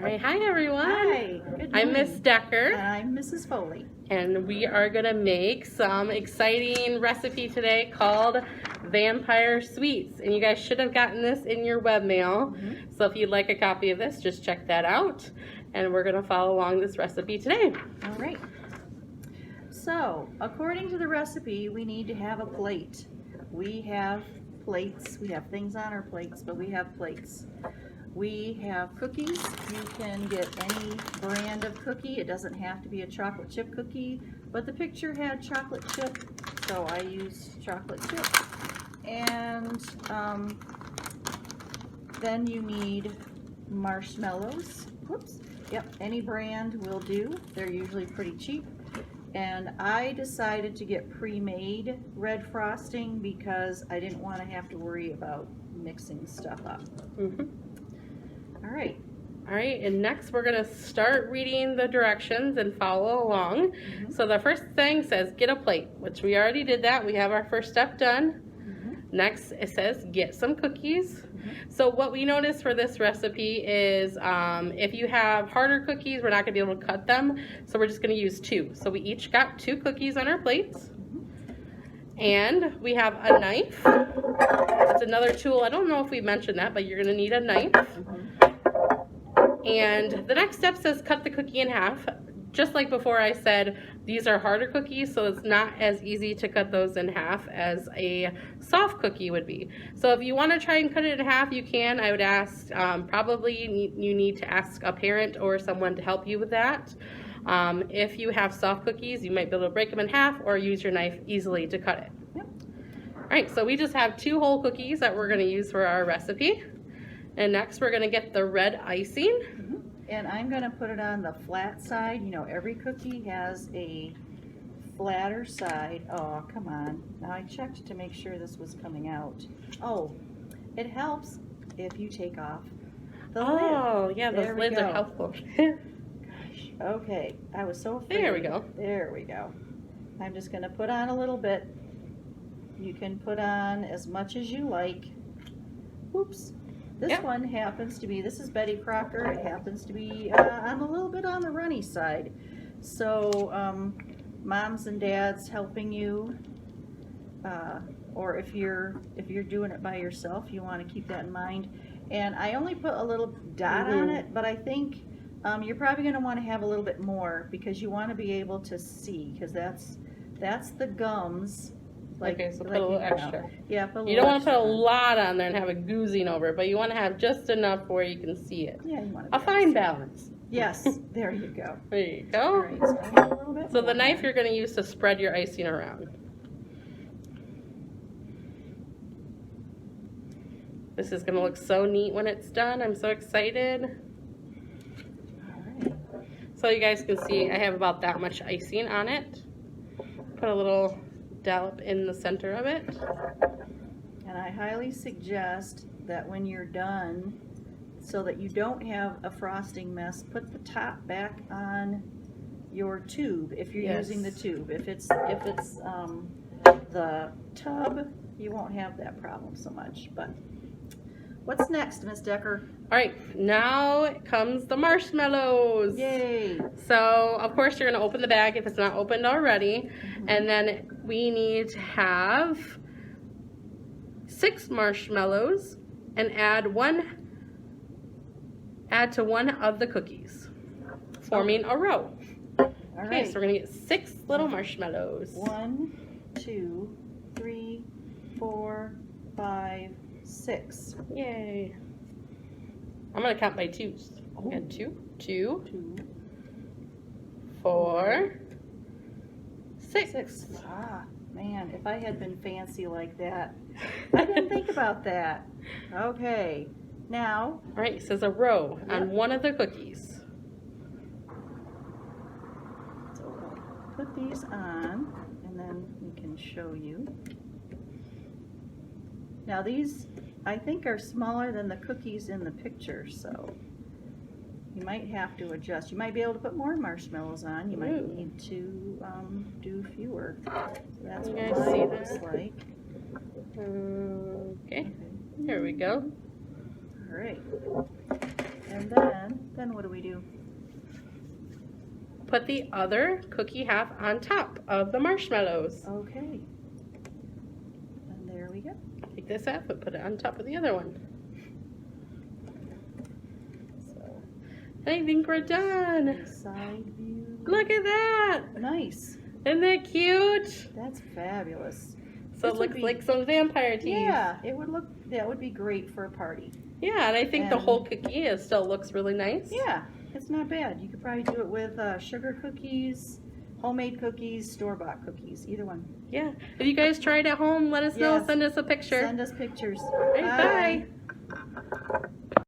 All right, hi everyone. Hi, good I'm morning. Miss Decker, And I'm Mrs. Foley. and we are gonna make some exciting recipe today called Vampire Sweets. And you guys should have gotten this in your webmail. So if you'd like a copy of this, just check that out. And we're gonna follow along this recipe today. All right. So, according to the recipe, we need to have a plate. We have plates. We have things on our plates, but we have plates. We have cookies. You can get any brand of cookie. It doesn't have to be a chocolate chip cookie, but the picture had chocolate chip, so I used chocolate chip. And then you need marshmallows. Whoops. Yep, any brand will do. They're usually pretty cheap. And I decided to get pre-made red frosting because I didn't want to have to worry about mixing stuff up. All right. All right, and next we're gonna start reading the directions and follow along. So the first thing says get a plate, which we already did that. We have our first step done. Next it says get some cookies. So what we noticed for this recipe is if you have harder cookies, we're not gonna be able to cut them. So we're just gonna use 2. So we each got 2 cookies on our plates. And we have a knife. That's another tool. I don't know if we mentioned that, but you're gonna need a knife. And the next step says cut the cookie in half. Just like before I said, these are harder cookies, so it's not as easy to cut those in half as a soft cookie would be. So if you want to try and cut it in half, you can. I would ask, probably you need to ask a parent or someone to help you with that. If you have soft cookies, you might be able to break them in half or use your knife easily to cut it. All right, so we just have 2 whole cookies that we're going to use for our recipe. And next we're going to get the red icing. And I'm going to put it on the flat side. You know, every cookie has a flatter side. Oh, come on. Now I checked to make sure this was coming out. Oh, it helps if you take off the lid. Oh, yeah, those There we lids go. are helpful. Gosh, okay. I was so afraid. There we go. There we go. I'm just going to put on a little bit. You can put on as much as you like. Oops. This one happens to be, this is Betty Crocker, it happens to be I'm a little bit on the runny side. So moms and dads helping you, or if you're doing it by yourself, you want to keep that in mind. And I only put a little dot on it, but I think you're probably going to want to have a little bit more because you want to be able to see, because that's the gums. Like, okay, so put like, a little you know. extra. Yeah, put a little You don't want to put a extra. lot on there and have it goozing over it, but you want to have just enough where you can see it. Yeah, you want A fine balance. Yes, there you go. There you go. All right, so I need a little bit So the more. knife you're going to use to spread your icing around. This is going to look so neat when it's done. I'm so excited. All right. So you guys can see I have about that much icing on it. Put a little dollop in the center of it. And I highly suggest that when you're done, so that you don't have a frosting mess, put the top back on your tube if you're using the tube. If it's the tub, you won't have that problem so much. But what's next, Miss Decker? All right, now comes the marshmallows. Yay! So, of course, you're going to open the bag if it's not opened already. And then we need to have 6 marshmallows and add to one of the cookies, forming a row. All Okay, right. so we're going to get 6 little marshmallows. 1, 2, 3, 4, 5, 6. Yay. I'm going to count by 2s. I got 2, 2, 4, 6. Ah, man, if I had been fancy like that. I didn't think about that. Okay, now. All right, it says a row on one of the cookies. So I'll put these on, and then we can show you. Now these, I think, are smaller than the cookies in the picture, so you might have to adjust. You might be able to put more marshmallows on. You might need to do fewer. So that's You what guys see mine looks that? like. Okay, there we go. All right. And then Then what do we do? Put the other cookie half on top of the marshmallows. Okay. And there we go. Take this half and put it on top of the other one. So, I think we're done. Side view. Look at that! Nice. Isn't that cute? That's fabulous. So it This would looks be- like some vampire teeth. Yeah, it would look. That would be great for a party. Yeah, and I think the And- whole cookie still looks really nice. Yeah, it's not bad. You could probably do it with sugar cookies, homemade cookies, store-bought cookies, either one. Yeah. If you guys try it at home, let us know. Yes. Send us a picture. Send us pictures. All right, bye.